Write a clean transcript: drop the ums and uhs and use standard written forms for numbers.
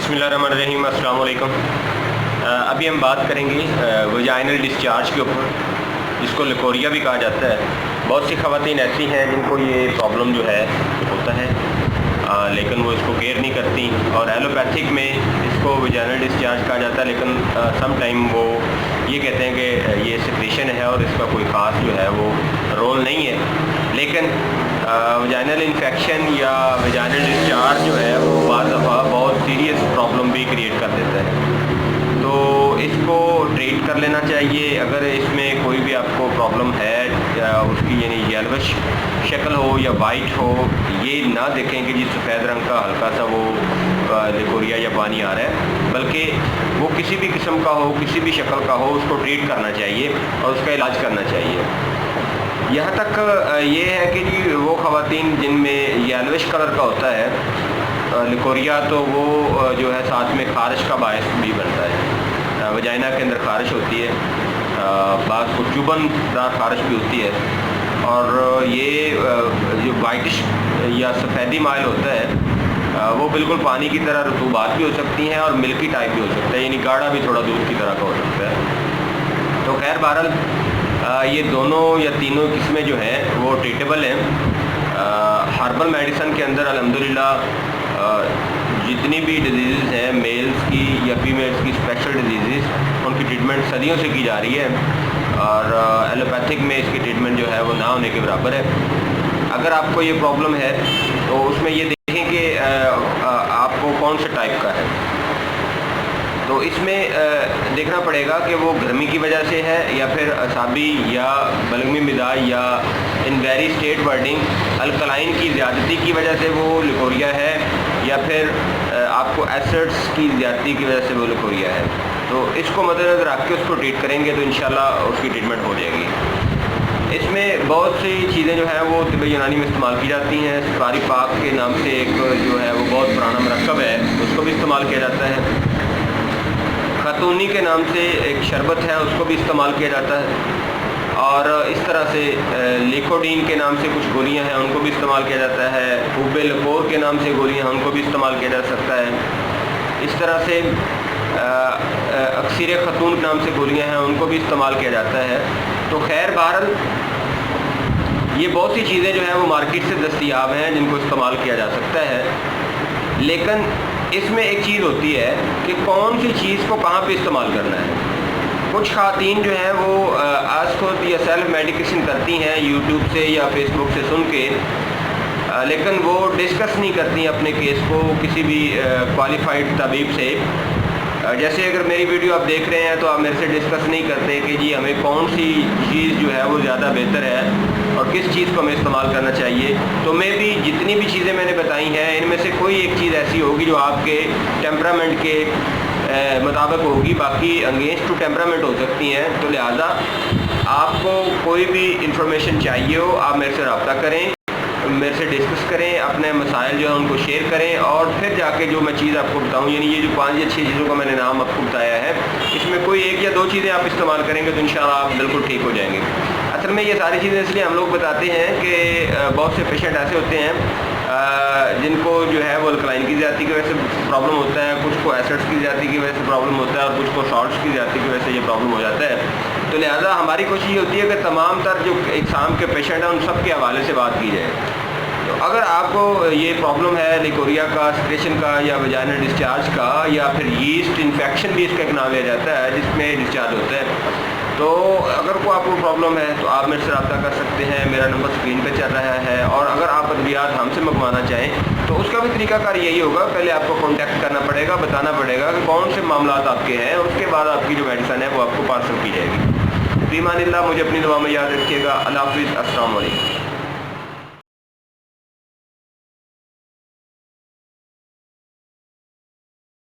बिस्मिल्लाहिर्रहमानिर्रहीम, अस्सलाम वालेकुम। अभी हम बात करेंगे वजाइनल डिस्चार्ज के ऊपर, जिसको लिकोरिया भी कहा जाता है। बहुत सी ख़वातीन ऐसी हैं जिनको ये प्रॉब्लम जो है होता है, लेकिन वो इसको केयर नहीं करती, और एलोपैथिक में इसको वजाइनल डिस्चार्ज कहा जाता है, लेकिन सम टाइम वो ये कहते हैं कि ये सिक्रेशन है और इसका कोई ख़ास जो है वो रोल नहीं है। लेकिन वजाइनल इन्फेक्शन या वजाइनल डिस्चार्ज जो है वो बाज़ दफ़ा बहुत सीरियस प्रॉब्लम भी क्रिएट कर देता है, तो इसको ट्रीट कर लेना चाहिए। अगर इसमें कोई भी आपको प्रॉब्लम है या उसकी यानी येलोविश शक्ल हो या वाइट हो, ये ना देखें कि जी सफ़ेद रंग का हल्का सा वो लिकोरिया या पानी आ रहा है, बल्कि वो किसी भी किस्म का हो, किसी भी शक्ल का हो, उसको ट्रीट करना चाहिए और उसका इलाज करना चाहिए। यहाँ तक ये है कि जी वो ख़वातीन जिनमें येलोविश कलर का होता है लिकोरिया, तो वो जो है साथ में ख़ारिश का बायस भी बनता है। वजाइना के अंदर ख़ारिश होती है, बाज़ को चुभनदार ख़ारिश भी होती है, और ये जो वाइटिश या सफ़ेदी माइल होता है वो बिल्कुल पानी की तरह रतूबात भी हो सकती हैं और मिल्की टाइप भी हो सकता है, यानी गाढ़ा भी थोड़ा दूध की तरह का हो सकता है। तो खैर बहरहाल ये दोनों या तीनों किस्में जो हैं वो ट्रीटेबल हैं। हर्बल मेडिसन के अंदर अल्हम्दुलिल्लाह जितनी भी डिजीज़ हैं, मेल्स की या फीमेल्स की स्पेशल डिजीज़, उनकी ट्रीटमेंट सदियों से की जा रही है, और एलोपैथिक में इसकी ट्रीटमेंट जो है वो ना होने के बराबर है। अगर आपको ये प्रॉब्लम है तो उसमें ये देखें कि आपको कौन से टाइप का है, तो इसमें देखना पड़ेगा कि वो गर्मी की वजह से है या फिर असाबी या बलगमी मिजाज या in very state wording alkaline की ज़्यादती की वजह से वो लिकोरिया है, या फिर आपको एसिड्स की ज़्यादती की वजह से वो लिकोरिया है। तो इसको मद्देनज़र रख के उसको ट्रीट करेंगे तो इंशाल्लाह उसकी ट्रीटमेंट हो जाएगी। इसमें बहुत सी चीज़ें जो हैं वो तिब्बे यूनानी में इस्तेमाल की जाती हैं। सिपारी पाक के नाम से एक जो है वो बहुत पुराना मरकब है, उसको भी इस्तेमाल किया जाता है। खतूनी के नाम से एक शरबत है, उसको भी इस्तेमाल किया जाता है, और इस तरह से लिकोडीन के नाम से कुछ गोलियां हैं, उनको भी इस्तेमाल किया जाता है। हुब्बे लकोर के नाम से गोलियां हैं, उनको भी इस्तेमाल किया जा सकता है। इस तरह से अक्सीर खतून के नाम से गोलियां हैं, उनको भी इस्तेमाल किया जाता है। तो खैर बहरहाल ये बहुत सी चीज़ें जो हैं वो मार्केट से दस्तयाब हैं जिनको इस्तेमाल किया जा सकता है, लेकिन इसमें एक चीज़ होती है कि कौन सी चीज़ को कहाँ पे इस्तेमाल करना है। कुछ ख़वातीन जो हैं वो आज खुद या सेल्फ मेडिकेशन करती हैं यूट्यूब से या फेसबुक से सुन के, लेकिन वो डिस्कस नहीं करती अपने केस को किसी भी क्वालिफाइड तबीब से। जैसे अगर मेरी वीडियो आप देख रहे हैं तो आप मेरे से डिस्कस नहीं करते कि जी हमें कौन सी चीज़ जो है वो ज़्यादा बेहतर है और किस चीज़ को हमें इस्तेमाल करना चाहिए। तो मैं भी जितनी भी चीज़ें मैंने बताई हैं इनमें से कोई एक चीज़ ऐसी होगी जो आपके टेम्परामेंट के मुताबिक होगी, बाकी अगेंस्ट टू टेम्परामेंट हो सकती हैं। तो लिहाजा आपको कोई भी इंफॉर्मेशन चाहिए हो, आप मेरे से रब्ता करें, मेरे से डिस्कस करें, अपने मसाइल जो है उनको शेयर करें, और फिर जाके जो मैं चीज़ आपको बताऊं, यानी ये जो 5 या 6 चीज़ों का मैंने नाम आपको बताया है, इसमें कोई एक या 2 चीज़ें आप इस्तेमाल करेंगे तो इंशाल्लाह आप बिल्कुल ठीक हो जाएंगे। असल में ये सारी चीज़ें इसलिए हम लोग बताते हैं कि बहुत से पेशेंट ऐसे होते हैं जिनको जो है वो अल्कलाइन की ज़्यादती की वजह से प्रॉब्लम होता है, कुछ को एसिड्स की ज़्यादती की वजह से प्रॉब्लम होता है, और कुछ को सॉल्ट्स की ज़्यादती की वजह से ये प्रॉब्लम हो जाता है। तो लिहाजा हमारी कोशिश ये होती है कि तमाम तर जो एग्ज़ाम के पेशेंट हैं उन सब के हवाले से बात की जाए। तो अगर आपको ये प्रॉब्लम है लिकोरिया का, सिक्रेशन का, या वजाइनल डिस्चार्ज का, या फिर यीस्ट इन्फेक्शन भी इसका एक नाम लिया जाता है जिसमें डिस्चार्ज होता है, तो अगर कोई आपको प्रॉब्लम है तो आप मेरे से रब्ता कर सकते हैं। मेरा नंबर स्क्रीन पे चल रहा है, और अगर आप अद्वियात हमसे मंगवाना चाहें तो उसका भी तरीकाकार यही होगा। पहले आपको कॉन्टैक्ट करना पड़ेगा, बताना पड़ेगा कि कौन से मामलात आपके हैं, उसके बाद आपकी जो मेडिसन है वो आपको पार्सल की जाएगी। फ़ी अमानिल्लाह, मुझे अपनी दुआ में याद रखिएगा। अल्लाह हाफ़िज़, अस्सलाम वालेकुम।